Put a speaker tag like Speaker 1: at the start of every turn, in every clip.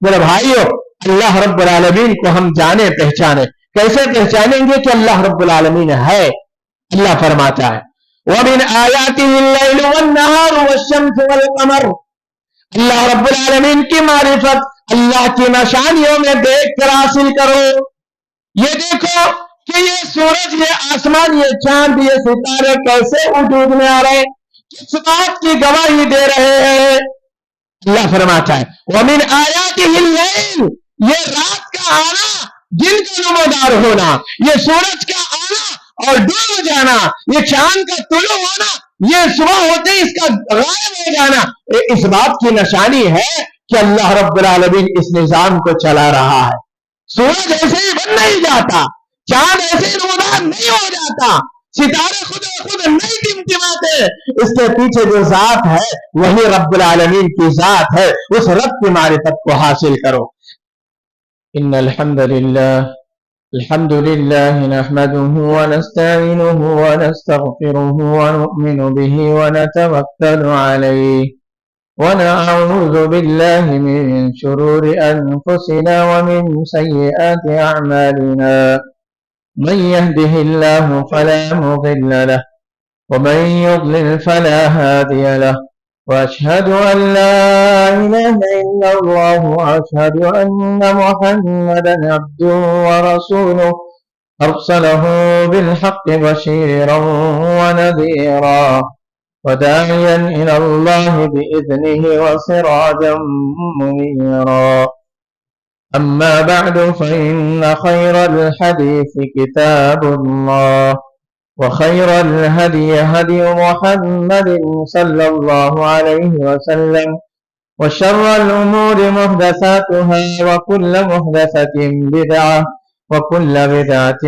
Speaker 1: میرے بھائیو، اللہ رب العالمین کو ہم جانے پہچانے، کیسے پہچانیں گے کہ اللہ رب العالمین ہے؟ اللہ فرماتا ہے وَمِنْ آيَاتِهِ اللَّيْلُ وَالنَّهَارُ وَالشَّمْسُ وَالْقَمَرُ، اللہ رب العالمین کی معرفت اللہ کی نشانیوں میں دیکھ کر حاصل کرو۔ یہ دیکھو کہ یہ سورج، یہ آسمان، یہ چاند، یہ ستارے کیسے وجود میں آ رہے، کس بات کی گواہی دے رہے ہیں؟ اللہ فرماتا ہے وَمِنْ آيَاتِهِ اللَّيْلُ، یہ رات کا آنا، دن کا نمودار ہونا، یہ سورج کا آنا اور ڈوب جانا، یہ چاند کا طلوع ہونا، یہ صبح ہوتے اس کا غائب ہو جانا، اس بات کی نشانی ہے کہ اللہ رب العالمین اس نظام کو چلا رہا ہے۔ سورج ایسے ہی بن نہیں جاتا، چاند ایسے ہی نمودار نہیں ہو جاتا، ستارے خود خود نہیں ٹمٹماتے، اس کے پیچھے جو ذات ہے وہی رب العالمین کی ذات ہے، اس رب کی معرفت کو حاصل کرو۔ ان الحمد للہ نحمده ونستعینه ونستغفره ونؤمن به ونتوکل علیہ ونعوذ باللہ من شرور انفسنا ومن سیئات اعمالنا، من يهده الله فلا مضل له ومن يضلل فلا هادي له، وأشهد أن لا إله إلا الله وأشهد أن محمدا عبده ورسوله أرسله بالحق بشيرا ونذيرا وداعيا إلى الله بإذنه وسراجا منيرا، أما بعد فإن خير الحديث كتاب الله وخير الهدي هدي محمد صلى الله عليه وسلم، وشر الأمور محدثاتها وكل محدثة بدعة وكل بدعة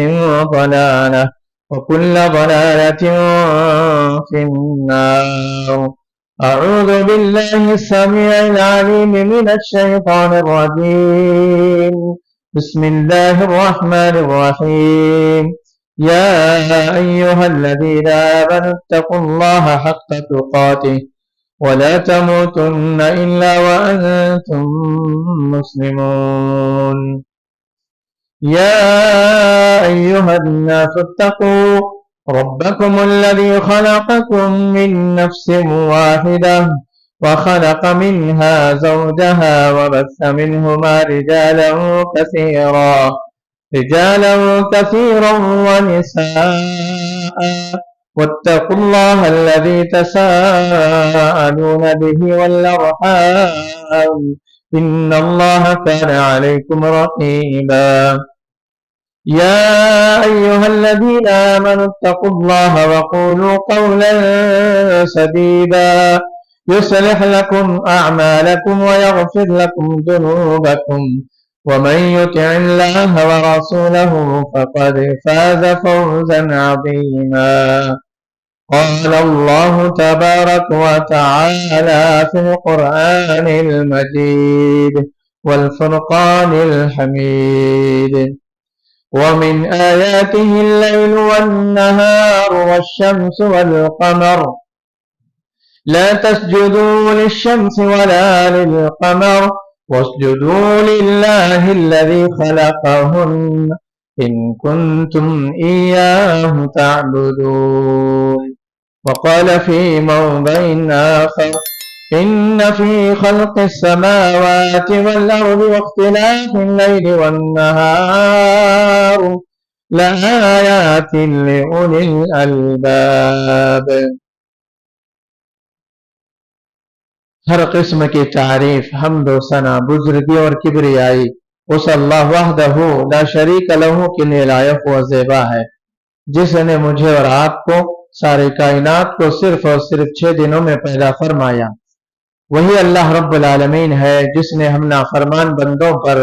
Speaker 1: ضلالة وكل ضلالة في النار۔ أعوذ بالله السميع العليم من الشيطان الرجيم، بسم الله الرحمن الرحيم، يا أيها الذين آمنوا اتقوا الله حق تقاته ولا تموتن إلا وأنتم مسلمون، يا أيها الناس اتقوا ربكم الذي خلقكم من نفس واحدة وخلق منها زوجها وبث منهما رجالا كثيرا ونساء، واتقوا الله الذي تساءلون به والأرحام إن الله كان عليكم رقيبا، يا أيها الذين آمنوا اتقوا الله وقولوا قولا سديدا يصلح لكم أعمالكم ويغفر لكم ذنوبكم، ومن يطع الله ورسوله فقد فاز فوزا عظيما۔ قال الله تبارك وتعالى في القرآن المجيد والفرقان الحميد، ومن آياته الليل والنهار والشمس والقمر، لا تسجدوا للشمس ولا للقمر واسجدوا لله الذي خلقهن إن كنتم إياه تعبدون۔ وقال في موضع آخر إن في خلق السماوات والأرض واختلاف الليل والنهار لآيات لأولي الألباب۔ ہر قسم کی تعریف، حمد و ثنا، بزرگی اور کبریائی اس اللہ وحدہ لا شریک لہ کے لیے لائق و زیبا ہے، جس نے مجھے اور آپ کو، ساری کائنات کو صرف اور صرف 6 دنوں میں پیدا فرمایا۔ وہی اللہ رب العالمین ہے جس نے ہم نافرمان بندوں پر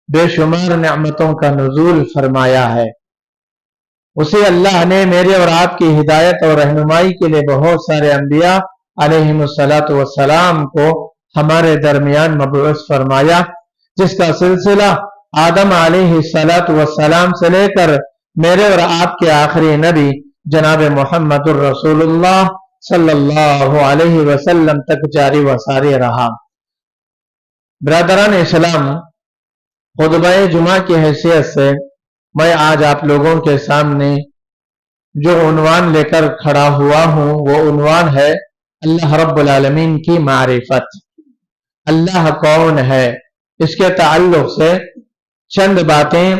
Speaker 1: بے شمار نعمتوں کا نزول فرمایا ہے۔ اسی اللہ نے میرے اور آپ کی ہدایت اور رہنمائی کے لیے بہت سارے انبیاء علیہم الصلاۃ والسلام کو ہمارے درمیان مبعوث فرمایا، جس کا سلسلہ آدم علیہ الصلاۃ والسلام سے لے کر میرے اور آپ کے آخری نبی جناب محمد الرسول اللہ صلی اللہ علیہ وسلم تک جاری و ساری رہا۔ برادران اسلام، خطبہ جمعہ کی حیثیت سے میں آج آپ لوگوں کے سامنے جو عنوان لے کر کھڑا ہوا ہوں وہ عنوان ہے اللہ رب العالمین کی معرفت۔ اللہ کون ہے، اس کے تعلق سے چند باتیں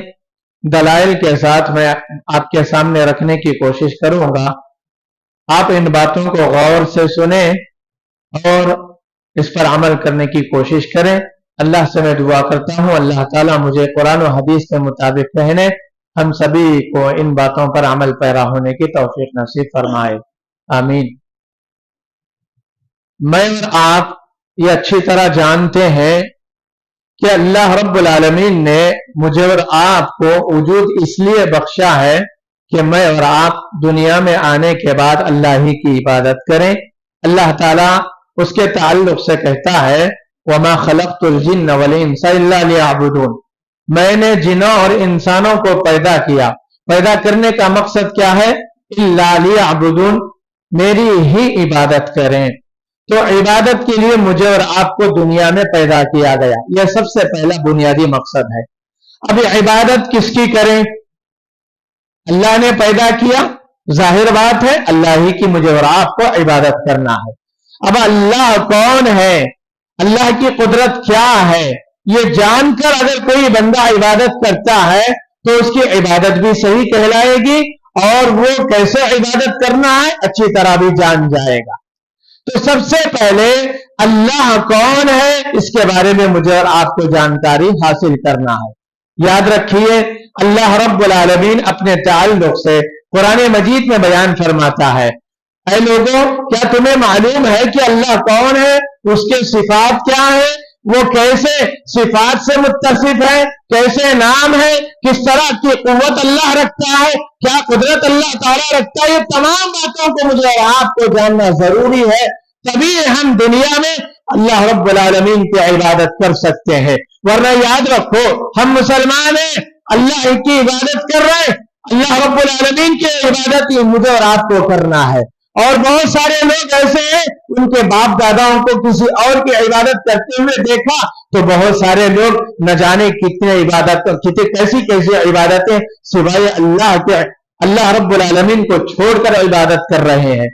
Speaker 1: دلائل کے ساتھ میں آپ کے سامنے رکھنے کی کوشش کروں گا۔ آپ ان باتوں کو غور سے سنیں اور اس پر عمل کرنے کی کوشش کریں۔ اللہ سے میں دعا کرتا ہوں اللہ تعالیٰ مجھے قرآن و حدیث کے مطابق رہنے، ہم سبھی کو ان باتوں پر عمل پیرا ہونے کی توفیق نصیب فرمائے، آمین۔ میں اور آپ یہ اچھی طرح جانتے ہیں کہ اللہ رب العالمین نے مجھے اور آپ کو وجود اس لیے بخشا ہے کہ میں اور آپ دنیا میں آنے کے بعد اللہ ہی کی عبادت کریں۔ اللہ تعالیٰ اس کے تعلق سے کہتا ہے وَمَا خَلَقْتُ الْجِنَّ وَالْإِنسَ إِلَّا لِيَعْبُدُونَ، میں نے جنوں اور انسانوں کو پیدا کیا، پیدا کرنے کا مقصد کیا ہے؟ إِلَّا لِيَعْبُدُونَ، میری ہی عبادت کریں۔ تو عبادت کے لیے مجھے اور آپ کو دنیا میں پیدا کیا گیا، یہ سب سے پہلا بنیادی مقصد ہے۔ اب عبادت کس کی کریں؟ اللہ نے پیدا کیا، ظاہر بات ہے اللہ ہی کی مجھے اور آپ کو عبادت کرنا ہے۔ اب اللہ کون ہے، اللہ کی قدرت کیا ہے، یہ جان کر اگر کوئی بندہ عبادت کرتا ہے تو اس کی عبادت بھی صحیح کہلائے گی اور وہ کیسے عبادت کرنا ہے اچھی طرح بھی جان جائے گا۔ تو سب سے پہلے اللہ کون ہے اس کے بارے میں مجھے اور آپ کو جانکاری حاصل کرنا ہے۔ یاد رکھیے اللہ رب العالمین اپنے تعلق سے قرآن مجید میں بیان فرماتا ہے، اے لوگوں کیا تمہیں معلوم ہے کہ اللہ کون ہے، اس کے صفات کیا ہیں، وہ کیسے صفات سے متصف ہے، کیسے نام ہے، کس طرح کی قوت اللہ رکھتا ہے، کیا قدرت اللہ تعالیٰ رکھتا ہے، یہ تمام باتوں کو مجھے اور آپ کو جاننا ضروری ہے، تبھی ہم دنیا میں اللہ رب العالمین کی عبادت کر سکتے ہیں۔ ورنہ یاد رکھو ہم مسلمان ہیں، اللہ کی عبادت کر رہے ہیں، اللہ رب العالمین کی عبادت مجھے اور آپ کو کرنا ہے۔ اور بہت سارے لوگ ایسے ہیں ان کے باپ داداؤں کو کسی اور کی عبادت کرتے ہوئے دیکھا تو بہت سارے لوگ نہ جانے کتنے عبادت کیسی عبادتیں سوائے اللہ کے اللہ رب العالمین کو چھوڑ کر عبادت کر رہے ہیں۔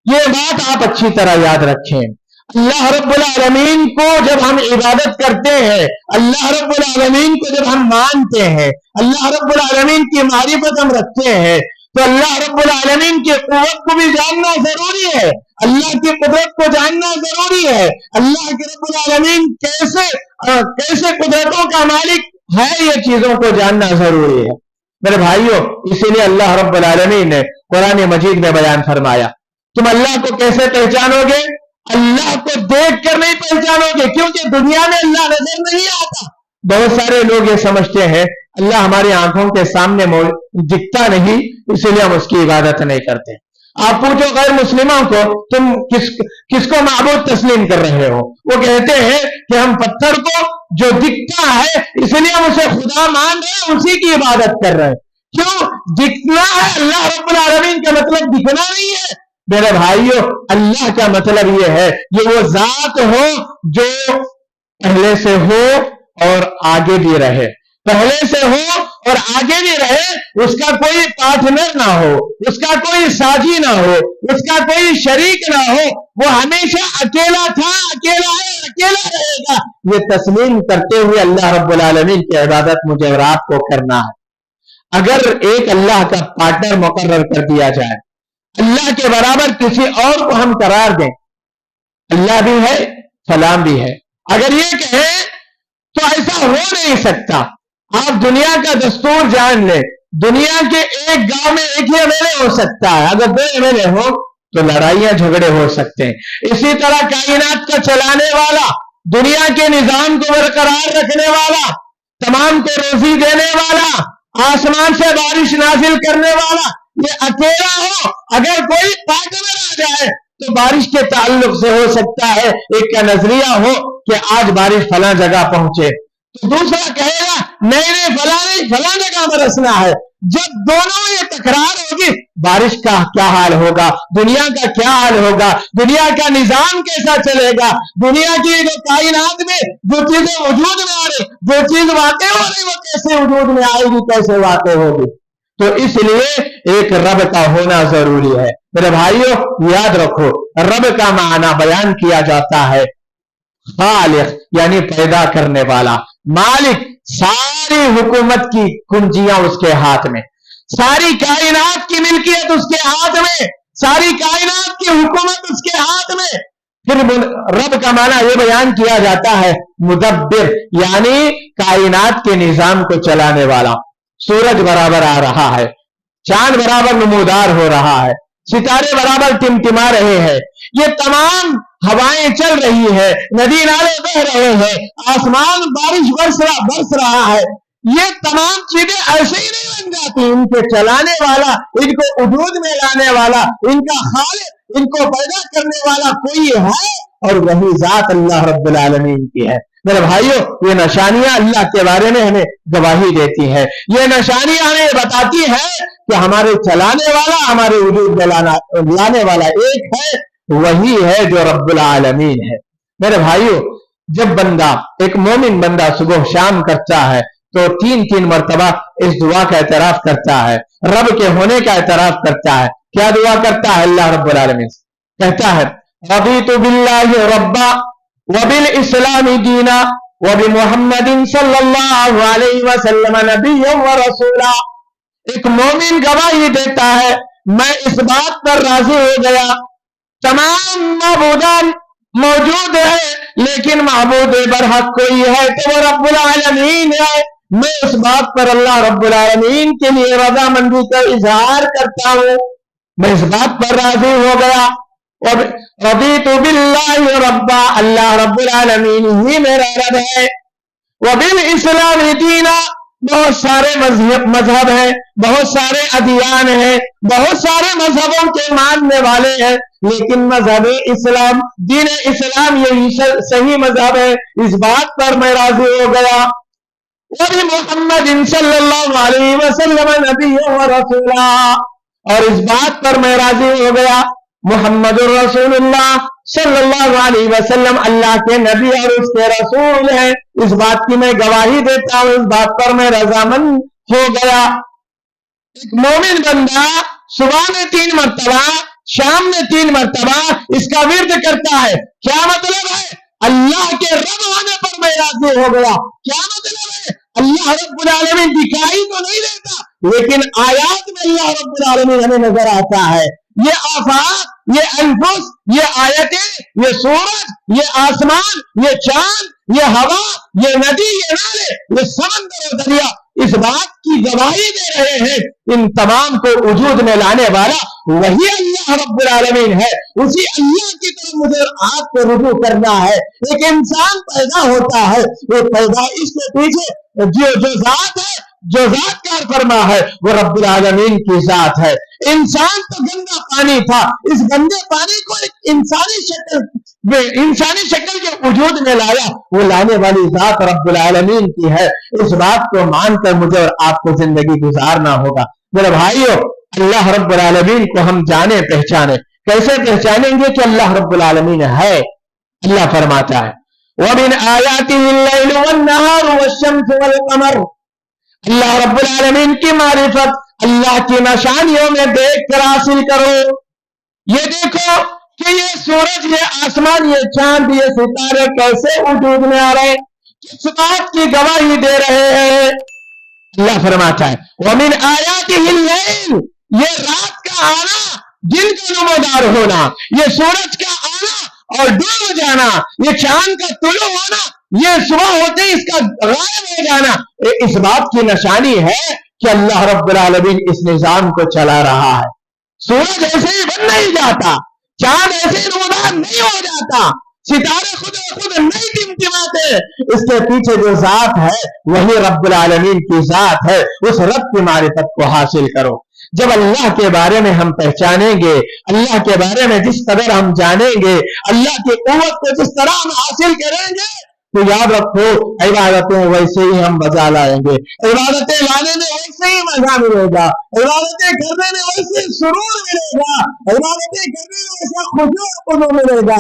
Speaker 1: یہ بات آپ اچھی طرح یاد رکھیں۔ اللہ رب العالمین کو جب ہم عبادت کرتے ہیں، اللہ رب العالمین کو جب ہم مانتے ہیں، اللہ رب العالمین کی معرفت ہم رکھتے ہیں تو اللہ رب العالمین کی قوت کو بھی جاننا ضروری ہے، اللہ کی قدرت کو جاننا ضروری ہے، اللہ کے رب العالمین کیسے قدرتوں کا مالک ہے، یہ چیزوں کو جاننا ضروری ہے۔ میرے بھائیوں، اسی لیے اللہ رب العالمین نے قرآن مجید میں بیان فرمایا تم اللہ کو کیسے پہچانو گے؟ اللہ کو دیکھ کر نہیں پہچانو گے، کیونکہ دنیا میں اللہ نظر نہیں آتا۔ بہت سارے لوگ یہ سمجھتے ہیں اللہ ہماری آنکھوں کے سامنے دکھتا نہیں اسی لیے ہم اس کی عبادت نہیں کرتے۔ آپ پوچھو غیر مسلموں کو تم کس کو معبود تسلیم کر رہے ہو، وہ کہتے ہیں کہ ہم پتھر کو جو دکھتا ہے اس لیے ہم اسے خدا مان رہے ہیں، اسی کی عبادت کر رہے ہیں۔ کیوں دکھنا ہے؟ اللہ رب العالمین کا مطلب دکھنا نہیں ہے میرے بھائیوں، اللہ کا مطلب یہ ہے یہ وہ ذات ہو جو پہلے سے ہو اور آگے بھی رہے، پہلے سے ہو اور آگے بھی رہے، اس کا کوئی پارٹنر نہ ہو، اس کا کوئی ساتھی نہ ہو، اس کا کوئی شریک نہ ہو، وہ ہمیشہ اکیلا تھا، اکیلا ہے، اکیلا رہے گا۔ یہ تسلیم کرتے ہوئے اللہ رب العالمین کی عبادت مجھے اور آپ کو کرنا ہے۔ اگر ایک اللہ کا پارٹنر مقرر کر دیا جائے، اللہ کے برابر کسی اور کو ہم قرار دیں، اللہ بھی ہے فلاں بھی ہے، اگر یہ کہیں تو ایسا ہو نہیں سکتا۔ آپ دنیا کا دستور جان لیں، دنیا کے ایک گاؤں میں ایک ہی ایم ایل اے ہو سکتا ہے، اگر دو ایم ایل اے ہو تو لڑائیاں جھگڑے ہو سکتے ہیں۔ اسی طرح کائنات کا چلانے والا، دنیا کے نظام کو برقرار رکھنے والا، تمام کو روزی دینے والا، آسمان سے بارش نازل کرنے والا، یہ اکیلا ہو، اگر کوئی پارٹنر آ جائے تو بارش کے تعلق سے ہو سکتا ہے ایک کا نظریہ ہو کہ آج بارش فلاں جگہ پہنچے تو دوسرا کہے گا نہیں فلاں جگہ برسنا ہے، जब दोनों ये तकरार होगी, बारिश का क्या हाल होगा, दुनिया का क्या हाल होगा, दुनिया का निजाम कैसा चलेगा, दुनिया की जो कायनात में जो चीजें वजूद में आ रही, जो चीज वाक़ई हो रही, वो कैसे वजूद में आएगी, कैसे वाक़ई होगी। तो इसलिए एक रब का होना जरूरी है। मेरे भाइयों याद रखो, रब का माना बयान किया जाता है खालिक यानी पैदा करने वाला, मालिक सारी हुकूमत की कुंजियां उसके हाथ में, सारी कायनात की मिल्कियत उसके हाथ में, सारी कायनात की हुकूमत उसके हाथ में। फिर रब का माना यह बयान किया जाता है मुदब्बिर यानी कायनात के निजाम को चलाने वाला। सूरज बराबर आ रहा है, चांद बराबर नमूदार हो रहा है, सितारे बराबर टिमटिमा रहे हैं, ये तमाम हवाएं चल रही है, नदी नाले बह रहे हैं, आसमान बारिश बरस रहा है, ये तमाम चीजें ऐसे ही नहीं बन जाती। इनके चलाने वाला, इनको वजूद में लाने वाला, इनका खालिक, इनको पैदा करने वाला कोई है, और वही जात अल्लाह रब्बुल आलमीन की है। मेरे भाइयों, ये निशानियां अल्लाह के बारे में हमें गवाही देती है, ये निशानियां हमें बताती है कि हमारे चलाने वाला, हमारे वजूद में लाने वाला एक है, वही है जो रब्बुल आलमीन है। मेरे भाइयों, जब बंदा, एक मोमिन बंदा सुबह शाम करता है तो 3-3 मरतबा इस दुआ का एतराफ करता है, रब के होने का एतराफ करता है। क्या दुआ करता है? अल्लाह रब्बुल आलमीन कहता है रदीतु बिल्लाहि रब्बा व बिल इस्लामी दीना व बि मुहम्मदिन सल्लल्लाहु अलैहि वसल्लम नबिय्यन व रसूला। एक मोमिन गवाही देता है, मैं इस बात पर राजी हो गया, तमाम माबूदान मौजूद है, लेकिन महबूद बरहक कोई है तो वो रब्बुल आलमीन है। मैं इस बात पर अल्लाह रब्बुल आलमीन के लिए रजामंदी का इजहार करता हूं, मैं इस बात पर राजी हो गया। और रदीतु बिल्लाहि रब्बा, अल्लाह रब्बुल आलमीन ही मेरा रब है। व बिल इस्लामी दीना, बहुत सारे मजहब हैं, बहुत सारे अदियान हैं, बहुत सारे मजहबों के मानने वाले हैं, लेकिन मजहब इस्लाम, दीन इस्लाम यही सही मजहब है, इस बात पर मैं राजी हो गया। और मोहम्मद सल्लल्लाहु अलैहि वसल्लम नबिय्यन व रसूला, और इस बात पर मैं राजी हो गया मोहम्मद रसूलुल्लाह सल्लल्लाहु अलैहि वसल्लम अल्लाह के नबी और उसके रसूल हैं, इस बात की मैं गवाही देता हूं, इस बात पर मैं रजामंद हो गया। एक मोमिन बंदा सुबह में 3 मरतबा, शाम में 3 मरतबा इसका विर्द करता है। क्या मतलब है? अल्लाह के रब होने पर मैं राजी हो गया। क्या मतलब है? अल्लाह रब्बुल आलमीन दिखाई तो नहीं देता, लेकिन आयात में अल्लाह रब्बुल आलमीन हमें नजर आता है। ये आफाक, ये अनफुस, ये आयतें, ये सूरज, ये आसमान, ये चांद, ये हवा, ये नदी, ये नाले, ये समंदर और दरिया इस बात की गवाही दे रहे हैं, इन तमाम को वजूद में लाने वाला वही अल्लाह रब्बुल आलमीन है। उसी अल्लाह की तरफ मुझे आपको रुजू करना है। एक इंसान पैदा होता है, वो पैदा इसके पीछे जो जात है, जो जात का फरमा है, वो रब्बुल आलमीन की जात है। इंसान तो गंदा पानी था, इस गंदे पानी को एक इंसानी शक्ल के वजूद में लाया, वो लाने वाली जात रब्बुल आलमीन की है। इस बात को मानकर मुझे और आपको जिंदगी गुजारना होगा। मेरे भाइयों, अल्लाह रब्बुल आलमीन को हम जाने पहचाने। कैसे पहचानेंगे कि अल्लाह रब्बुल आलमीन है? अल्लाह फरमाता है वमिन आयातिहिल लैलु वन्नहारु वश्शम्सु वल क़मर। अल्लाह रब्बुल आलमीन की मारिफत अल्लाह की निशानियों में देख कर हासिल करो। ये देखो कि ये सूरज, ये आसमान, ये चांद, ये सितारे कैसे वजूद में आ रहे हैं, किस बात की गवाही दे रहे हैं। अल्लाह फरमाता है वमिन आयातिहिल लैल, ये रात का आना, दिन का नमोदार होना, ये सूरज का आना और डूब जाना, ये चांद का तुलू होना, ये सुबह होते ही इसका गायब हो जाना, इस बात की निशानी है कि अल्लाह रब्बुल आलमीन इस निजाम को चला रहा है। सूरज ऐसे ही बन नहीं जाता, चांद ऐसे ही नमोदार नहीं हो जाता, सितारे खुद नहीं टिमटिमाते, इसके पीछे जो जात है वही रब्बुल आलमीन की जात है। उस रब की मारिफत को हासिल करो। जब अल्लाह के बारे में हम पहचानेंगे, अल्लाह के बारे में जिस कदर हम जानेंगे, अल्लाह की कुव्वत को जिस तरह हम हासिल करेंगे, तो याद रखो इबादतें वैसे ही हम बजा लाएंगे, इबादतें लाने में वैसे ही मजा मिलेगा, इबादतें करने में वैसे सुरूर मिलेगा, इबादतें करने में वैसा खुशू मिलेगा।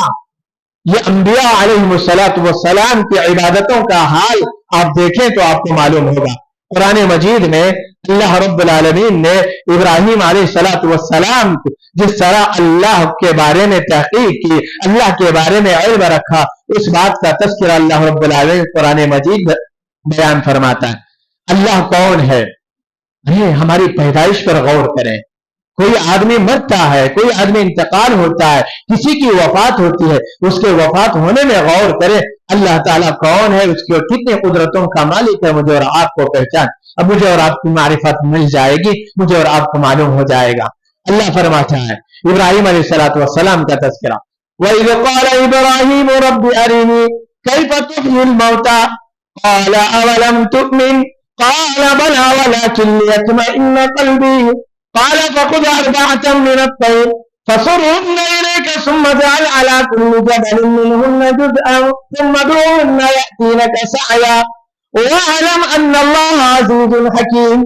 Speaker 1: ये अंबिया अलैहिमुस्सलातु वस्सलाम की इबादतों का हाल आप देखें तो आपको मालूम होगा। कुरान मजीद में अल्लाह रब्बुल आलमीन ने इब्राहीम अलैहिस्सलातु वस्सलाम को जिस तरह अल्लाह के बारे में तहकीक की, अल्लाह के बारे में इल्म रखा, उस बात का तज़किरा अल्लाह रब्बुल आलमीन कुरान मजीद बयान फरमाता है। अल्लाह कौन है? अरे हमारी पैदाइश पर गौर करें। कोई आदमी मरता है, कोई आदमी इंतकाल होता है, किसी की वफात होती है, उसके वफात होने में गौर करें अल्लाह ताला कौन है, उसकी कितने कुदरतों का मालिक है, मुझे और आपको पहचान। अब मुझे और आपकी मारिफत मिल जाएगी, मुझे और आपको मालूम हो जाएगा। अल्लाह फरमाता है इब्राहीम अलैहिस्सलातु वस्सलाम का तज़किरा, वइज़ क़ाल इब्राहीम रब्बि अरिनी कैफ़ तुह्यिल मौता क़ाल अवलम तु'मिन क़ाल बला वलाकिन लियत्मइन्न क़ल्बी क़ाल फ़ख़ुज़ अर्बअतम मिनत तैर फसुरहुन्न इलैक सुम्मा जअल अला कुल्लि जबलिन मिनहुन्न जुज़अन सुम्मा उदउहुन्न यअतीनक सअया वअलम अन्नल्लाह अज़ीज़ुन हकीम।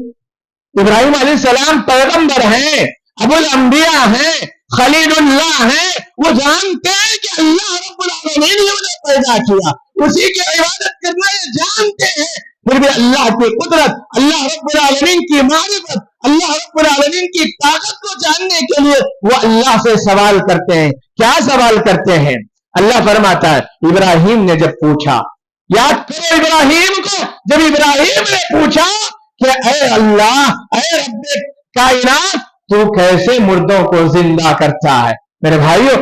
Speaker 1: इब्राहीम अलैहिस्सलाम पैगंबर हैं, अबुल अंबिया हैं, खलीलुल्लाह हैं। वो जानते हैं कि अल्लाह रब्बुल आलमीन ने उन्हें पैदा किया, उसी की इबादत करना ये जानते हैं। फिर भी अल्लाह की कुदरत, अल्लाह रब्बुल आलमीन की मारिफत, अल्लाह रब्बुल आलमीन की ताकत को जानने के लिए वो अल्लाह से सवाल करते हैं। क्या सवाल करते हैं? अल्लाह फरमाता है इब्राहीम ने जब पूछा, याद करो इब्राहीम को, जब इब्राहीम ने पूछा कि ऐ अल्लाह, ऐ रब्बे कायनात, तू कैसे मुर्दों को जिंदा करता है। मेरे भाइयों,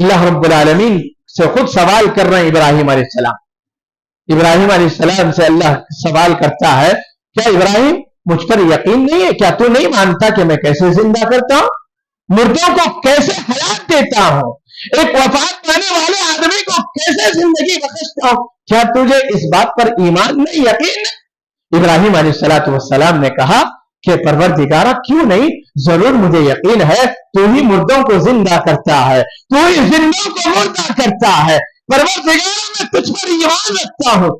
Speaker 1: अल्लाह रब्बुल आलमीन से खुद सवाल कर रहे हैं इब्राहीम अलैहिस्सलाम। इब्राहीम अलैहिस्सलाम से अल्लाह सवाल करता है, क्या इब्राहीम मुझ पर यकीन नहीं है? क्या तू नहीं मानता कि मैं कैसे जिंदा करता हूं, मुर्दों को कैसे हयात देता हूं, एक वफात पाने वाले आदमी को कैसे जिंदगी बख्शता हूं? क्या तुझे इस बात पर ईमान नहीं, यकीन नहीं? इब्राहीम अलैहिस्सलातु वस्सलाम ने कहा कि परवरदिगारा क्यों नहीं, जरूर मुझे यकीन है, तू ही मुर्दों को जिंदा करता है, तू ही जिंदों को मुर्दा करता है। परवरदिगारा मैं तुझ पर ईमान रखता हूं।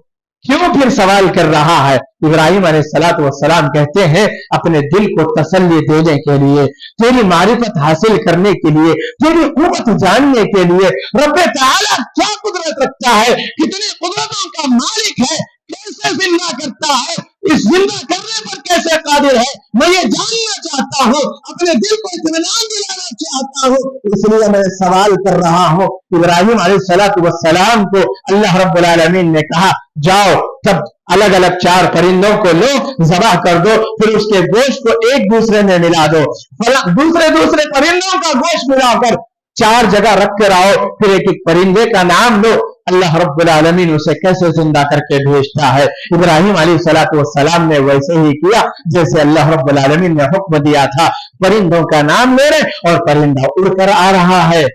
Speaker 1: क्यों फिर सवाल कर रहा है? इब्राहीम अलैहिस्सलातु वस्सलाम कहते हैं अपने दिल को तसल्ली देने के लिए, तेरी मारिफत हासिल करने के लिए, तेरी कुव्वत जानने के लिए। रब्बे ताला क्या कुदरत रखता है, कितनी कुदरतों का मालिक है, कैसे जिंदा करता है, इस जिंदा करने पर कैसे कादिर है, मैं ये जानना चाहता हूं, अपने दिल को इत्मीनान दिलाना चाहता हूं, इसलिए मैं सवाल कर रहा हूं। इब्राहीम अलैहिस्सलातु वस्सलाम को अल्लाह रब्बुल आलमीन ने कहा, जाओ तब अलग अलग 4 परिंदों को लो, ज़बाह कर दो, फिर उसके गोश्त को एक दूसरे में मिला दो, दूसरे दूसरे परिंदों का गोश्त मिलाकर 4 जगह रख कर आओ, फिर एक एक परिंदे का नाम लो। अल्लाह रब्बुल आलमीन उसे कैसे जिंदा करके भेजता है। इब्राहीम अलैहिस्सलातु वस्सलाम ने वैसे ही किया जैसे अल्लाह रब्बुल आलमीन ने हुक्म दिया था। परिंदों का नाम ले रहे और परिंदा उड़कर आ रहा है,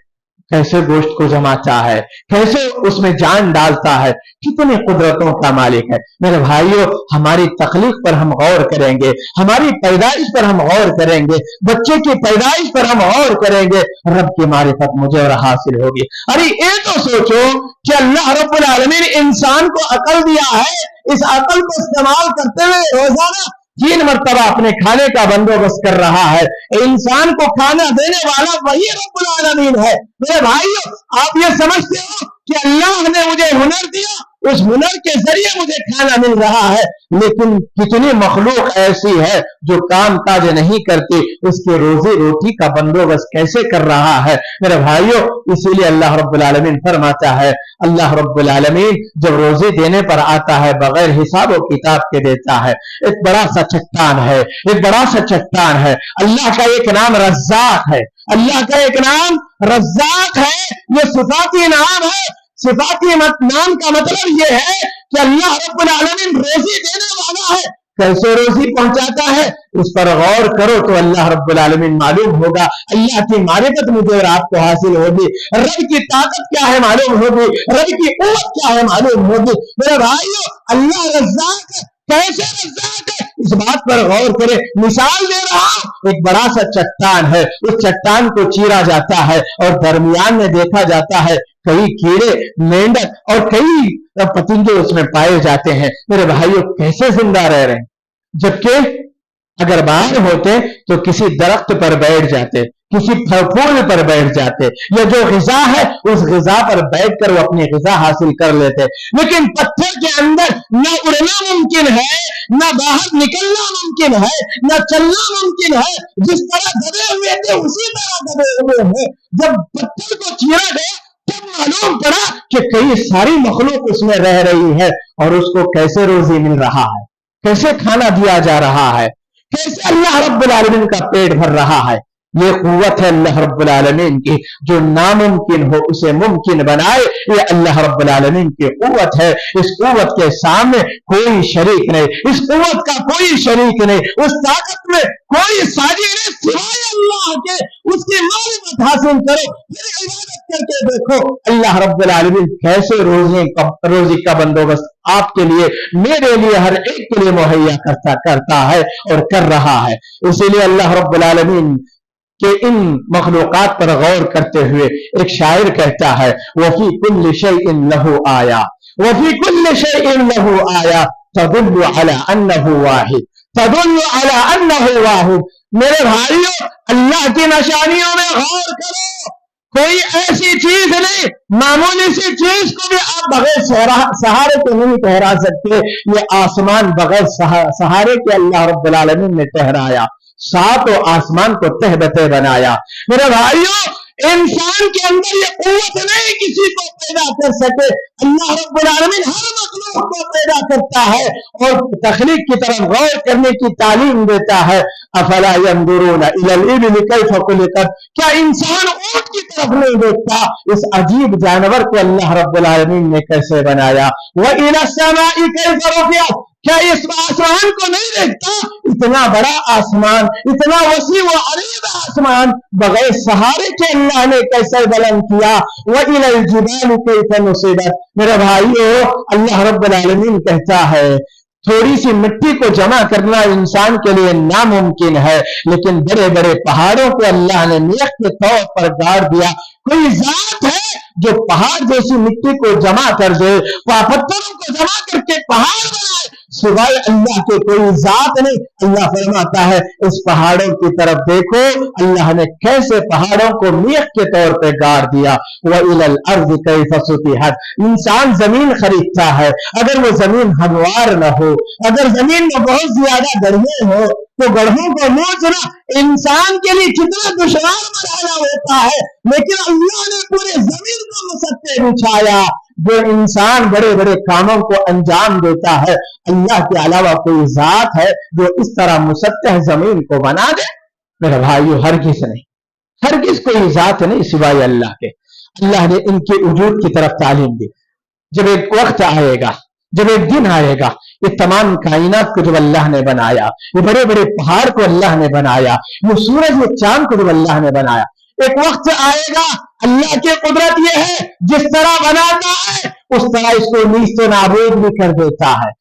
Speaker 1: कैसे गोश्त को जमाता है, कैसे उसमें जान डालता है, कितनी कुदरतों का मालिक है। मेरे भाइयों, हमारी तखलीक पर हम गौर करेंगे, हमारी पैदाइश पर हम गौर करेंगे, बच्चे की पैदाइश पर हम गौर करेंगे, रब की मारिफत मुझे और हासिल होगी। अरे ये तो सोचो कि अल्लाह रब्बुल आलमीन इंसान को अकल दिया है, इस अकल को इस्तेमाल करते हुए रोजाना 3 मरतबा अपने खाने का बंदोबस्त कर रहा है। इंसान को खाना देने वाला वही रब्बुल आलमीन है। मेरे भाइयों, आप ये समझते हो कि अल्लाह ने मुझे हुनर दिया, उस हुनर के जरिए मुझे खाना मिल रहा है, लेकिन कितनी मखलूक ऐसी है जो काम काज नहीं करती, उसके रोजी रोटी का बंदोबस्त कैसे कर रहा है। मेरे भाइयों, इसीलिए अल्लाह रब्बुल आलमीन फरमाता है, अल्लाह रब्बुल आलमीन जब रोजी देने पर आता है बगैर हिसाब और किताब के देता है। एक बड़ा सा चट्टान है, एक बड़ा सा चट्टान है। अल्लाह का एक नाम रज़्ज़ाक़ है, अल्लाह का एक नाम रज़्ज़ाक़ है। ये सिफाती नाम है। सिफाती नाम का मतलब ये है कि अल्लाह रब्बुल आलमीन रोजी देने वाला है। कैसे रोजी पहुंचाता है, उस पर गौर करो तो अल्लाह रब्बुल आलमीन मालूम होगा। अल्लाह की मारिफत मुझे और आपको हासिल होगी, रब की ताकत क्या है मालूम होगी, रब की कुव्वत क्या है मालूम होगी। मेरे भाइयों, अल्लाह रज़्ज़ाक़ कैसे रज़्ज़ाक़ है, इस बात पर गौर करें। मिसाल दे रहा हूं, एक बड़ा सा चट्टान है, उस चट्टान को चीरा जाता है और दरमियान में देखा जाता है कई कीड़े, मेंढक और कई पतंगे उसमें पाए जाते हैं। मेरे भाइयों, कैसे जिंदा रह रहे हैं, जबकि अगर बाहर होते तो किसी दरख्त पर बैठ जाते, किसी फूल पर बैठ जाते, या जो ग़िज़ा है उस ग़िज़ा पर बैठकर वो अपनी ग़िज़ा हासिल कर लेते। लेकिन पत्थर के अंदर न उड़ना मुमकिन है, न बाहर निकलना मुमकिन है, न चलना मुमकिन है। जिस तरह दबे हुए थे उसी तरह दबे हुए हैं। जब पत्थर को चीरा गया तब मालूम पड़ा कि कई सारी मखलूक उसमें रह रही है और उसको कैसे रोजी मिल रहा है, कैसे खाना दिया जा रहा है, कैसे अल्लाह रब्बुल आलमीन का पेट भर रहा है। ये कुव्वत है अल्लाह रब्बुल आलमीन की, जो नामुमकिन हो उसे मुमकिन बनाए। ये अल्लाह रब्बुल आलमीन की कुव्वत है। इस कुव्वत के सामने कोई शरीक नहीं, इस कुव्वत का कोई शरीक नहीं, उस ताकत में कोई साझी नहीं सिवाय अल्लाह के। उसकी मारिफत हासिल करो, फिर इबादत करके देखो अल्लाह रब्बुल आलमीन कैसे रोजी का बंदोबस्त आपके लिए, मेरे लिए, हर एक के लिए मुहैया करता है और कर रहा है। इसीलिए अल्लाह रब्बुल आलमीन कि इन मखलूकात पर गौर करते हुए एक शायर कहता है, वफी कुल्ल शैइन लहू आया, वफी कुल्ल शैइन लहू आया, तदुल्लु अला अन्नहु वाहिद, तदुल्लु अला अन्नहु वाहिद। मेरे भाइयों, अल्लाह की निशानियों में गौर करो। कोई ऐसी चीज नहीं, मामूली सी चीज को भी आप बगैर सहारे के नहीं ठहरा सकते। ये आसमान बगैर सहारे के अल्लाह रब्बुल आलमीन ने ठहराया, सातों आसमान को तह बतह बनाया। मेरे भाइयों, इंसान के अंदर ये कुव्वत नहीं किसी को पैदा कर सके। अल्लाह रब्बुल आलमीन हर मखलूक को पैदा करता है और तखलीक की तरफ गौर करने की तालीम देता है। अफला यंजुरूना इलल इब्ली कैफ खुलिकत, क्या इंसान ऊंट की तरफ नहीं देखता इस अजीब जानवर को अल्लाह रब्बुल आलमीन ने कैसे बनाया। व इला समाई कैफ रुफिअत, क्या इस आसमान को नहीं देखता, इतना बड़ा आसमान, इतना वसी व अरीब आसमान बगैर सहारे के अल्लाह ने कैसे बुलंद किया। व इलल जिबाल कैफ नुसिबत। मेरे भाइयों, अल्लाह रब्बुल आलमीन कहता है थोड़ी सी मिट्टी को जमा करना इंसान के लिए नामुमकिन है, लेकिन बड़े बड़े पहाड़ों को अल्लाह ने नियत के तौर पर गाड़ दिया। कोई जात है जो पहाड़ जैसी मिट्टी को जमा कर दे, पत्थरों को जमा करके पहाड़ बनाए, सिवाय अल्लाह के कोई जात नहीं। अल्लाह फरमाता है इस पहाड़ों की तरफ देखो, अल्लाह ने कैसे पहाड़ों को नियत के तौर पे गाड़ दिया। व इलल अर्ज़ कैफ़ सुतिहत, इंसान जमीन खरीदता है, अगर वो जमीन हमवार न हो, अगर जमीन में बहुत ज्यादा गड्ढे हो तो गड्ढों को नोचना इंसान के लिए कितना दुश्वार मराना होता है, लेकिन अल्लाह ने पूरे जमीन को मुसत्ते बिछाया। जो इंसान बड़े बड़े कामों को अंजाम देता है, अल्लाह के अलावा कोई जात है जो इस तरह मुसत्तह जमीन को बना दे? मेरे भाइयों, हरगिज़ नहीं, हरगिज़ कोई जात नहीं सिवाय अल्लाह के। अल्लाह ने इनके वजूद की तरफ तालीम दी। जब एक वक्त आएगा, जब एक दिन आएगा, ये तमाम कायनात को जब अल्लाह ने बनाया, ये बड़े बड़े पहाड़ को अल्लाह ने बनाया, ये सूरज, ये चांद को जब अल्लाह ने बनाया, एक वक्त आएगा अल्लाह की कुदरत ये है जिस तरह बनाता है उस तरह इसको नीस्तो नाबूद भी कर देता है,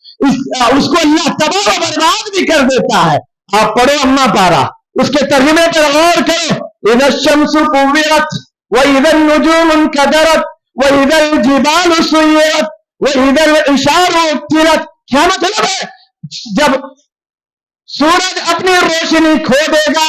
Speaker 1: उसको अल्लाह तबाह व बर्बाद भी कर देता है। आप पढ़ो अम्मा पारा, उसके तर्जुमे पर गौर करो। इज़ा शम्सु कुव्विरत व इज़ा नुजूमु इंकदरत व इज़ा जिबालु सुय्यरत व इज़ा इशारु उत्तिरत। क्या मतलब है? जब सूरज अपनी रोशनी खो देगा,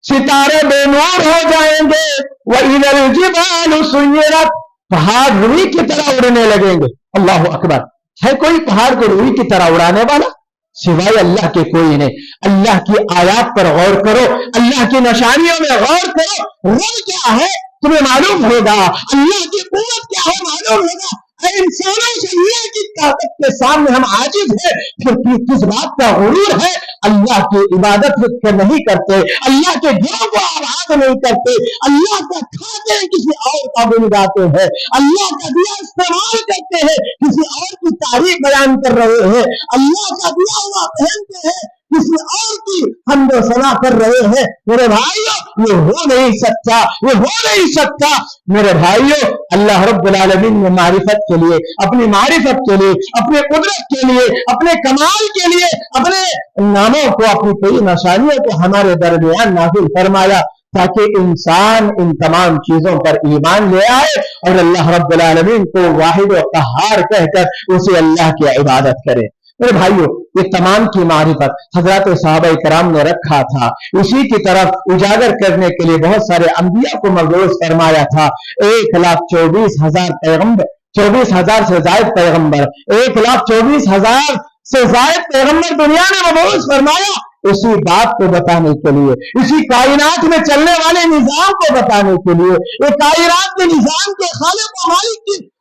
Speaker 1: सितारे बेनूर हो जाएंगे, वह इधर जिबाल सुय्यरत, पहाड़ रुई की तरह उड़ने लगेंगे। अल्लाह अकबर। है कोई पहाड़ को रुई की तरह उड़ाने वाला? सिवाय अल्लाह के कोई नहीं। अल्लाह की आयात पर गौर करो, अल्लाह की निशानियों में गौर करो। गौर क्या है तुम्हें मालूम होगा, अल्लाह की कुव्वत क्या है मालूम होगा। इंसानों से अल्लाह की ताकत के सामने हम आजिज हैं, फिर किस बात का गुरूर है? अल्लाह की इबादत नहीं करते, अल्लाह के घरों को आबाद नहीं करते, अल्लाह का खाते हैं किसी और का गुण गाते हैं, अल्लाह का दिया इस्तेमाल करते हैं किसी और की तारीफ बयान कर रहे हैं, अल्लाह का दिया हुआ पहनते हैं किसी और की हमदो सना कर रहे हैं। मेरे भाइयों, ये हो नहीं सकता, ये हो नहीं सकता। मेरे भाइयों, अल्लाह रब्बुल आलमीन ने मारिफत के लिए, अपनी मारिफत के लिए, अपने कुदरत के लिए, अपने कमाल के लिए, अपने नामों को, अपनी कई निशानियों को हमारे दरमियान नाज़िल फरमाया ताकि इंसान इन तमाम चीजों पर ईमान ले आए और अल्लाह रब्बुल आलमीन को वाहिद व कहार कहकर उसे अल्लाह की इबादत करे। मेरे भाइयों, ये तमाम की मारिफत हजरत सहाबा कराम ने रखा था। इसी की तरफ उजागर करने के लिए बहुत सारे अंबिया को मबऊस फरमाया था। 1,24,000 पैगंबर, 24,000 से जायद पैगंबर, 1,24,000 से जायद पैगंबर दुनिया ने मबऊस फरमाया इसी बात को बताने के लिए, इसी कायनात में चलने वाले निजाम को बताने के लिए, ये कायनात के निजाम के खालिक व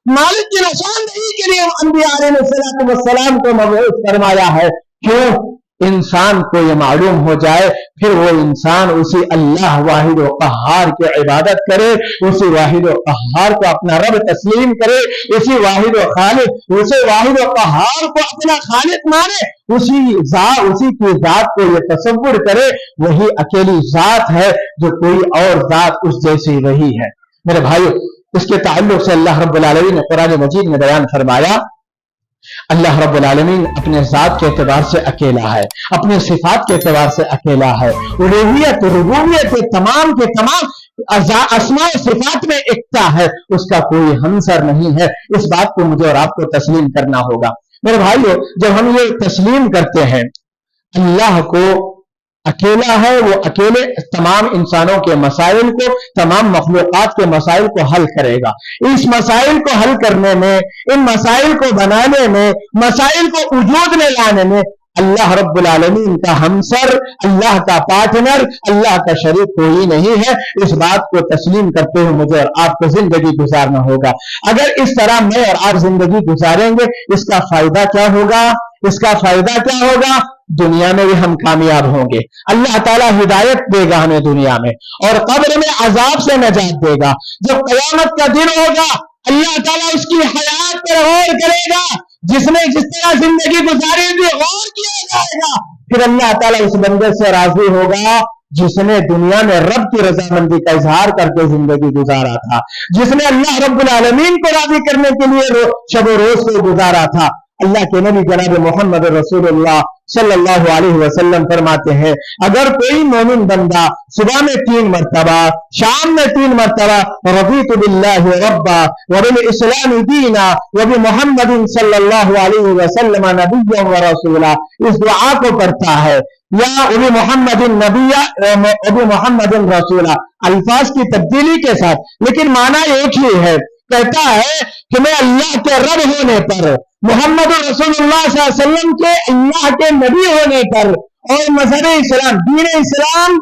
Speaker 1: मालिक की निशानदेही के लिए अंबिया अलैहिस्सलाम को मबऊस फरमाया है। क्यों? इंसान को ये मालूम हो जाए, फिर वो इंसान उसी अल्लाह वाहिद व कहार की इबादत करे, उसी वाहिद व कहार को अपना रब तस्लीम करे, उसी वाहिद व खालिक, उसे वाहिद व कहार को अपना खालिक माने, उसी की जात को ये तसव्वुर करे वही अकेली जात है जो कोई और जात उस जैसी वही है। मेरे भाइयों, इसके ताल्लुक से अल्लाह रब्बुल आलमीन ने कुरान मजीद में बयान फरमाया, अल्लाह रब्बुल आलमीन अपने जात के एतबार से अकेला है, अपने सिफात के एतबार से अकेला है, उलूहियत रुबूबियत के तमाम अस्मा सिफात में एकता है, उसका कोई हमसर नहीं है। इस बात को मुझे और आपको तस्लीम करना होगा। मेरे भाइयों, जब हम ये तस्लीम करते हैं अल्लाह को अकेला है, वो अकेले तमाम इंसानों के मसाइल को, तमाम मखलूकात के मसाइल को हल करेगा। इस मसाइल को हल करने में, इन मसाइल को बनाने में, मसाइल को वजूद में लाने में अल्लाह रब्बुल आलमीन का हमसर, अल्लाह का पार्टनर, अल्लाह का शरीक कोई नहीं है। इस बात को तस्लीम करते हुए मुझे और आपको जिंदगी गुजारना होगा। अगर इस तरह मैं और आप जिंदगी गुजारेंगे, इसका फायदा क्या होगा? इसका फायदा क्या होगा? दुनिया में भी हम कामयाब होंगे, अल्लाह ताला हिदायत देगा हमें दुनिया में, और कब्र में अजाब से नजात देगा। जब कयामत का दिन होगा अल्लाह ताला उसकी हयात पर गौर करेगा, जिसने जिस तरह जिंदगी गुजारी थी गौर किया जाएगा। फिर अल्लाह ताला उस बंदे से राजी होगा जिसने दुनिया में रब की रजामंदी का इजहार करके जिंदगी गुजारा था, जिसने अल्लाह रब्बुल आलमीन को राजी करने के लिए शब रोज को गुजारा था। अल्लाह के नबी जनाब मोहम्मद रसूलुल्लाह सल्लल्लाहु अलैहि वसल्लम फरमाते हैं, अगर कोई मोमिन बंदा सुबह में 3 मरतबा, शाम में 3 मरतबा रज़ीतु बिल्लाहि रब्बा व बिल इस्लाम दीना व बि मुहम्मदिन सल्लल्लाहु अलैहि वसल्लम नबिय्यन व रसूला, इस दुआ को पढ़ता है, या अबी मोहम्मदिन नबिया अबी मोहम्मदिन रसूला, अल्फाज की तब्दीली के साथ, लेकिन माना एक ही है। कहता है कि मैं अल्लाह के रब होने पर, मोहम्मद रसूलुल्लाह सल्लल्लाहु अलैहि वसल्लम के अल्लाह के नबी होने पर और मजहब इस्लाम, दीन इस्लाम,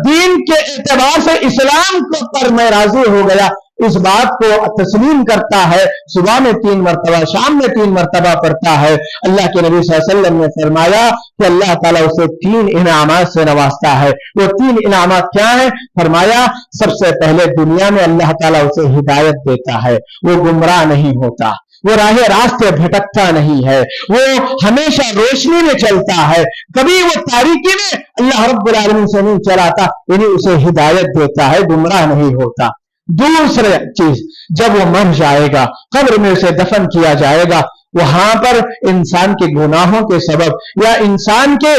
Speaker 1: दीन के एतबार से इस्लाम को पर मैं राजी हो गया, इस बात को तस्लीम करता है। सुबह में 3 मरतबा, शाम में 3 मरतबा पढ़ता है। अल्लाह के नबी सल्लल्लाहु अलैहि वसल्लम ने फरमाया कि अल्लाह ताला उसे 3 इनामात से नवाजता है। वो 3 इनामात क्या है? फरमाया, सबसे पहले दुनिया में अल्लाह ताला उसे हिदायत देता है, वो गुमराह नहीं होता, वो राह रास्ते भटकता नहीं है, वो हमेशा रोशनी में चलता है, कभी वो तारीकी में अल्लाह रब्बुल आलमीन से नहीं चलाता, यानी उसे हिदायत देता है, गुमराह नहीं होता। दूसरी चीज, जब वो मर जाएगा, कब्र में उसे दफन किया जाएगा, वहां पर इंसान के गुनाहों के सबब या इंसान के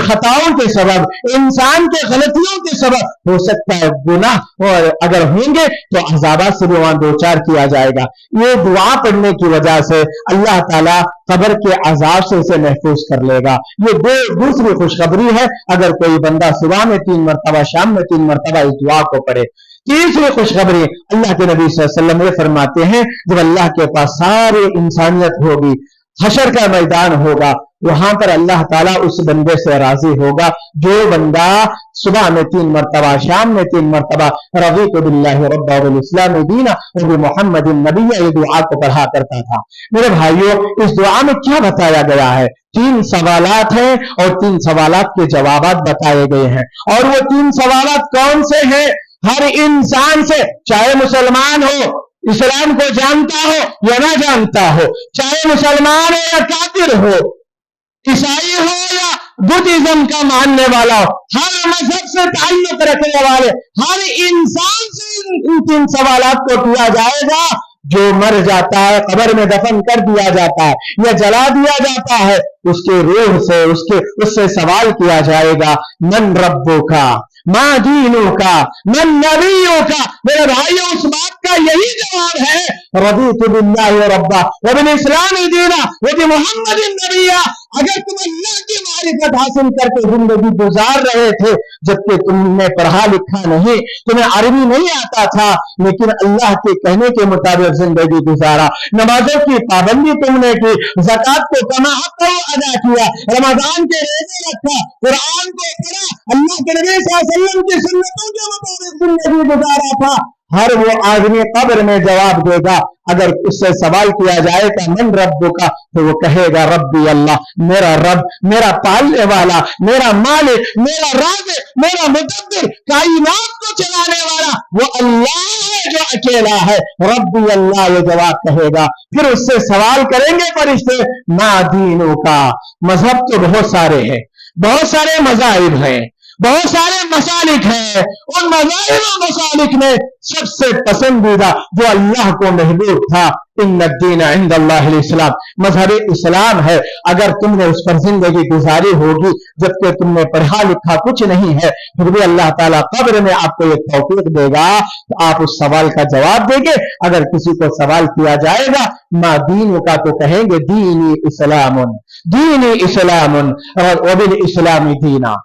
Speaker 1: खताओं के सबब, इंसान के गलतियों के सबब हो सकता है गुनाह, और अगर होंगे तो अजाबात से भी वहां 2-4 किया जाएगा। ये दुआ पढ़ने की वजह से अल्लाह ताला कब्र के अजाब से उसे महफूज कर लेगा। ये दूसरी खुशखबरी है, अगर कोई बंदा सुबह में 3 मरतबा, शाम में 3 मरतबा इस दुआ को पढ़े। तीसरी खुशखबरी, अल्लाह के नबी सल्लल्लाहु अलैहि वसल्लम ये फरमाते हैं, जब अल्लाह के पास सारी इंसानियत होगी, हशर का मैदान होगा, वहां पर अल्लाह ताला उस बंदे से राजी होगा जो बंदा सुबह में 3 मरतबा, शाम में 3 मरतबा रज़ीतु बिल्लाहि रब्बा व बिल इस्लाम दीना व बि मुहम्मदिन नबिय्या, ये दुआ को पढ़ा करता था। मेरे भाइयों, इस दुआ में क्या बताया गया है? 3 सवालात हैं और 3 सवालात के जवाबात बताए गए हैं। और वो 3 सवालात कौन से हैं? हर इंसान से, चाहे मुसलमान हो, इस्लाम को जानता हो या ना जानता हो, चाहे मुसलमान हो या काफिर हो, ईसाई हो या बुद्धिज्म का मानने वाला हो, हर मजहब से ताल्लुक रखने वाले हर इंसान से इन 3 सवालात को किया जाएगा। जो मर जाता है, कब्र में दफन कर दिया जाता है या जला दिया जाता है, उसके रूह से उससे सवाल किया जाएगा, मन रब्बुका, मां दीनों का मन नबियों का। मेरे भाइयों, उस बात का यही जवाब है, रदीतु बिल्लाहि रब्बा व बिल इस्लाम दीना व बि मुहम्मदिन नबिया। अगर तुम अल्लाह की मारिफत हासिल करके जिंदगी गुजार रहे थे, जबकि तुमने पढ़ा लिखा नहीं, तुम्हें अरबी नहीं आता था, लेकिन अल्लाह के कहने के मुताबिक जिंदगी गुजारा, नमाजों की पाबंदी तुमने की, ज़कात को कमा हक़ अदा किया, रमजान के रोजे रखा, कुरान को पढ़ा, अल्लाह के नबी सल्लल्लाहु अलैहि वसल्लम की सुन्नतों के मुताबिक जिंदगी गुजारा था, हर वो आदमी कब्र में जवाब देगा। अगर उससे सवाल किया जाएगा मन रब्बु का, तो वो कहेगा रब्बी अल्लाह, मेरा रब, मेरा पालने वाला, मेरा मालिक, मेरा राज़िक़, मेरा मुदब्बिर, कायनात को चलाने वाला वो अल्लाह है जो अकेला है। रब्बी अल्लाह ये जवाब कहेगा। फिर उससे सवाल करेंगे फरिश्ते, मा दीनों का। मजहब तो बहुत सारे हैं, बहुत सारे मज़ाहिब हैं, बहुत सारे मसालिक हैं। उन मज़ाहिब और मसालिक में सबसे पसंदीदा जो अल्लाह को महबूब था, इन्ना दीन इंदल्लाहिल इस्लाम, मजहब इस्लाम है। अगर तुमने उस पर जिंदगी गुजारी होगी, जबकि तुमने पढ़ा लिखा कुछ नहीं है, फिर भी अल्लाह ताला कब्र में आपको एक तौफीक देगा, तो आप उस सवाल का जवाब देंगे। अगर किसी को सवाल किया जाएगा मा दीन का, तो कहेंगे दीनी इस्लामुन, दीनी इस्लामुन और वबिल इस्लामी दीना।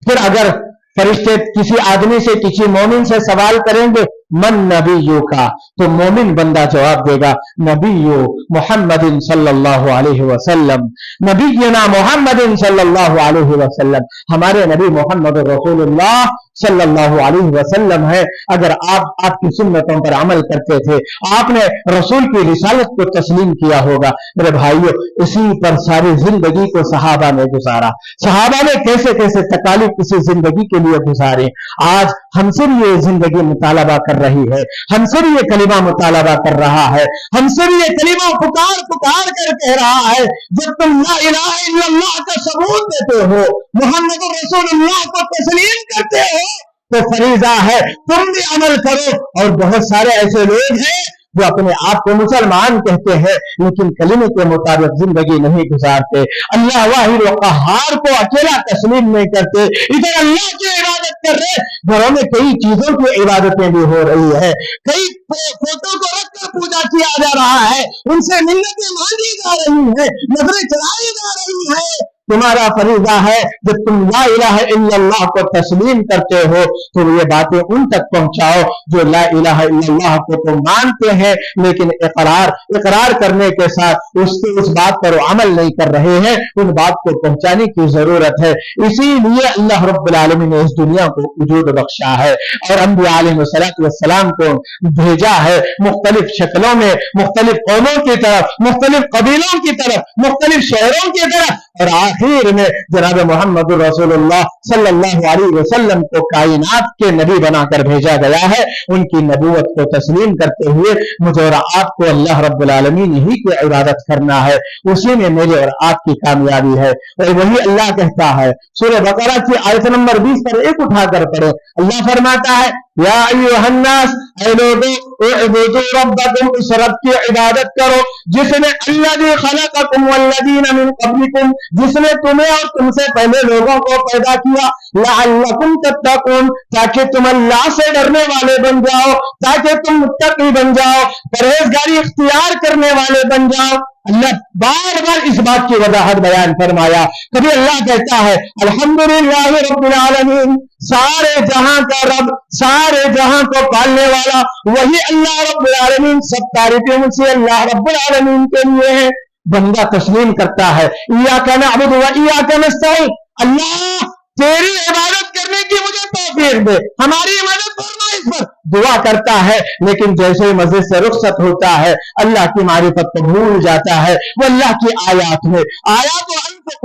Speaker 1: फिर अगर फरिश्ते किसी आदमी से, किसी मोमिन से सवाल करेंगे मन नबियों का, तो मोमिन बंदा जवाब देगा नबियो मुहम्मदिन सल्लल्लाहु अलैहि वसल्लम, नबीना मुहम्मदिन सल्लल्लाहु अलैहि वसल्लम, हमारे नबी मोहम्मद रसूलुल्लाह सल्लल्लाहु अलैहि वसल्लम है। अगर आप आपकी सुन्नतों पर अमल करते थे, आपने रसूल की रिसालत को तस्लीम किया होगा। मेरे भाइयों, इसी पर सारी जिंदगी को सहाबा ने गुजारा। सहाबा ने कैसे कैसे तकालीफ इसी जिंदगी के लिए गुजारे। आज हमसे भी ये जिंदगी मुतालबा कर रही है, हमसे भी ये कलिमा मुतालबा कर रहा है, हमसे भी ये कलिमा पुकार पुकार कर कह रहा है। जब तुम ला इलाहा इल्लल्लाह का सबूत देते हो, मोहम्मद रसूलुल्लाह को तस्लीम करते हो, तो फरीजा है तुम भी अमल करो। और बहुत सारे ऐसे लोग हैं जो अपने आप को मुसलमान कहते हैं, लेकिन कलिमे के मुताबिक जिंदगी नहीं गुजारते, अल्लाह वाहिद व कहार को अकेला तस्लीम नहीं करते। इधर अल्लाह की इबादत कर रहे, घरों में कई चीजों की इबादतें भी हो रही है, कई फोटो को रखकर पूजा किया जा रहा है, उनसे मिन्नतें मांगी जा रही है, नजरें चलाई जा रही है। तुम्हारा फरीजा है जब तुम ला इलाहा इल्लल्लाह को तस्लीम करते हो, तो ये बातें उन तक पहुंचाओ जो ला इलाहा इल्लल्लाह को तो मानते हैं, लेकिन इकरार करने के साथ उस बात पर अमल नहीं कर रहे हैं। उन बात को पहुंचाने की जरूरत है। इसीलिए अल्लाह रब्बुल आलमीन ने इस दुनिया को वजूद बख्शा है और अंबिया अलैहिस्सलाम को भेजा है मुख्तलिफ शक्लों में, मुख्तलिफ कौमों की तरफ, मुख्तलिफ कबीलों की तरफ, मुख्तलिफ शहरों की तरफ, और आखिर में जनाब मोहम्मद रसूलुल्लाह सल्लल्लाहु अलैहि वसल्लम को कायनात के नबी बनाकर भेजा गया है। उनकी नबूवत को तस्लीम करते हुए मुझे और आपको अल्लाह रब्बुल आलमीन ही की इबादत करना है, उसी में मेरे और आपकी कामयाबी है। और वही अल्लाह कहता है, सूरह बकरा की आयत नंबर 20 पर एक उठाकर पढ़े, अल्लाह फरमाता है या अय्युहन्नास, ऐ लोगों, उअबुदू रब्बकुम, उस रब की इबादत करो जिसने अल्लज़ी खलक़कुम वल्लज़ीना मिन क़ब्लिकुम, जिसने तुम्हें और तुमसे पहले लोगों को पैदा किया, लअल्लकुम तत्तक़ून, ताकि तुम अल्लाह से डरने वाले बन जाओ, ताकि तुम मुत्तकी बन जाओ, परहेजगारी इख्तियार करने वाले बन जाओ। अल्लाह बार बार इस बात की वजाहत बयान फरमाया। कभी अल्लाह कहता है अल्हम्दुलिल्लाह रब्बिल आलमीन, सारे जहां का रब, सारे जहां को पालने वाला वही अल्लाह रब्बुल आलमीन, सब तारीफें मुझसे अल्लाह रब्बुल आलमीन के लिए है। बंदा तस्लीम करता है इय्याका नअबुदु व इय्याका नस्तईन, अल्लाह तेरी इबादत करने की मुझे तौफीक दे, हमारी मदद फरमा, इस पर दुआ करता है। लेकिन जैसे ही मस्जिद से रुखसत होता है, अल्लाह की मारिफत को भूल जाता है। वो अल्लाह की आयात में, आयात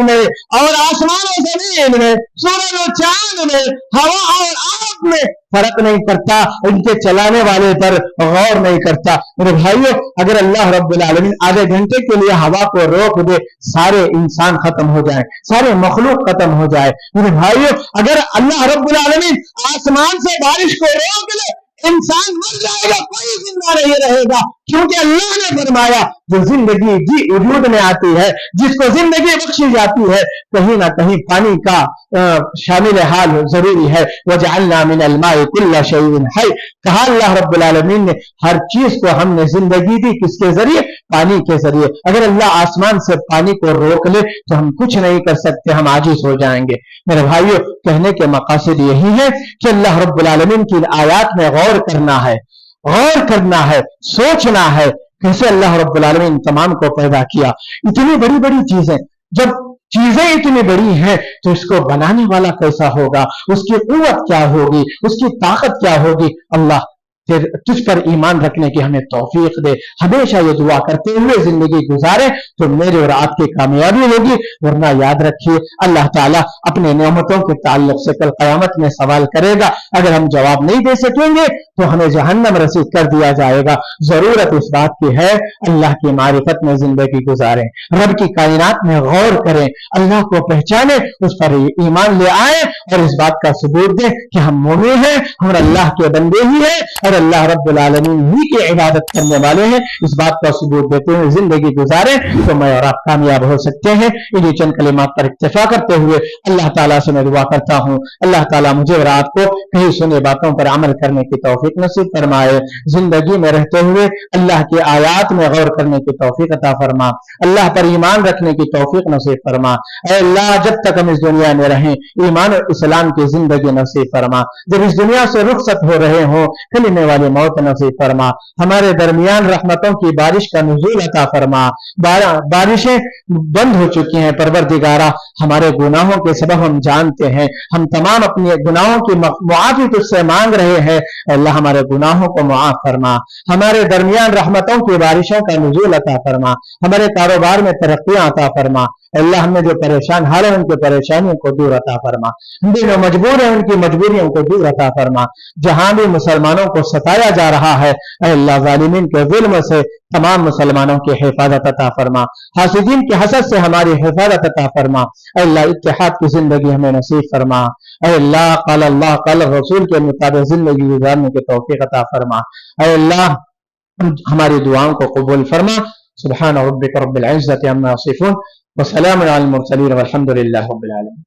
Speaker 1: में और आसमान और जमीन में, सूरज और चांद में, हवा और आग में फर्क नहीं करता, उनके चलाने वाले पर गौर नहीं करता। मेरे भाइयों, अगर अल्लाह रब्बुल आलमीन आधे घंटे के लिए हवा को रोक दे, सारे इंसान खत्म हो जाए, सारे मखलूक खत्म हो जाए। मेरे भाइयों, अगर अल्लाह रब्बुल आलमीन आसमान से बारिश को रोक ले, इंसान मर जाएगा, कोई जिंदा नहीं रहेगा। کیونکہ اللہ نے فرمایا جو زندگی جی وجود میں آتی ہے، جس کو زندگی بخشی جاتی ہے، کہیں نہ کہیں پانی کا شامل حال ضروری ہے۔ وجعلنا من الماء كل شيء حي، کہا اللہ رب العالمین نے ہر چیز کو ہم نے زندگی دی کس کے ذریعے؟ پانی کے ذریعے۔ اگر اللہ آسمان سے پانی کو روک لے تو ہم کچھ نہیں کر سکتے، ہم عاجز ہو جائیں گے۔ میرے بھائیو، کہنے کے مقاصد یہی ہے کہ اللہ رب العالمین کی آیات میں غور کرنا ہے، غور کرنا ہے، سوچنا ہے کیسے اللہ رب العالمین تمام کو پیدا کیا۔ اتنی بڑی بڑی چیزیں، جب چیزیں اتنی بڑی ہیں تو اس کو بنانے والا کیسا ہوگا، اس کی قوت کیا ہوگی، اس کی طاقت کیا ہوگی۔ اللہ پھر تجھ پر ایمان رکھنے کی ہمیں توفیق دے۔ ہمیشہ یہ دعا کرتے ہوئے زندگی گزارے تو میرے اور آپ کی کامیابی ہوگی، ورنہ یاد رکھیے اللہ تعالیٰ اپنے نعمتوں کے تعلق سے کل قیامت میں سوال کرے گا۔ اگر ہم جواب نہیں دے سکیں گے تو ہمیں جہنم رسید کر دیا جائے گا۔ ضرورت اس بات کی ہے اللہ کی معرفت میں زندگی گزاریں، رب کی کائنات میں غور کریں، اللہ کو پہچانیں، اس پر ایمان لے آئیں اور اس بات کا ثبوت دیں کہ ہم مومن ہیں، ہم اللہ کے بندے ہی ہیں اور اللہ رب العالمین ہی کی عبادت کرنے والے ہیں۔ اس بات کا ثبوت دیتے ہوئے زندگی گزاریں تو میں اور آپ کامیاب ہو سکتے ہیں۔ انہی چند کلمات پر اکتفا کرتے ہوئے اللہ تعالیٰ سے میں دعا کرتا ہوں اللہ تعالیٰ مجھے اور آپ کو کہیں سنے باتوں پر عمل کرنے کی توفیق نصیب فرمائے، زندگی میں رہتے ہوئے اللہ کی آیات میں غور کرنے کی توفیق عطا فرما، اللہ پر ایمان رکھنے کی توفیق نصیب فرما۔ اے اللہ جب تک ہم اس دنیا میں رہیں ایمان اور اسلام کی زندگی نصیب فرما، جب اس دنیا سے رخصت ہو رہے ہوں کلمے والی موت نصیب فرما، ہمارے درمیان رحمتوں کی بارش کا نزول عطا فرما۔ بارشیں بند ہو چکی ہیں پروردگارہ، ہمارے گناہوں کے سبب ہم جانتے ہیں، ہم تمام اپنے گناہوں کی معافی تجھ سے مانگ رہے ہیں۔ اللہ ہمارے گناہوں کو معاف فرما، ہمارے درمیان رحمتوں کی بارشوں کا نزول عطا فرما، ہمارے کاروبار میں ترقیاں عطا فرما۔ اللہ ہم نے جو پریشان حال ہیں ان کی پریشانیوں کو دور عطا فرما، ہم جو مجبور ہیں ان کی مجبوریوں کو دور عطا فرما۔ جہاں بھی مسلمانوں کو ستایا جا رہا ہے اے اللہ ظالمین کے ظلم سے تمام مسلمانوں کی حفاظت عطا فرما، حاسدین کے حسد سے ہماری حفاظت عطا فرما۔ اے اللہ اتحاد کی زندگی ہمیں نصیب فرما، اے اللہ قال رسول کے مطابق زندگی گزارنے کی توفیق عطا فرما۔ اے اللہ ہماری دعاؤں کو قبول فرما۔ سبحان ربک رب العزت عما یصفون وسلام علی المرسلین والحمد للہ رب العالمین۔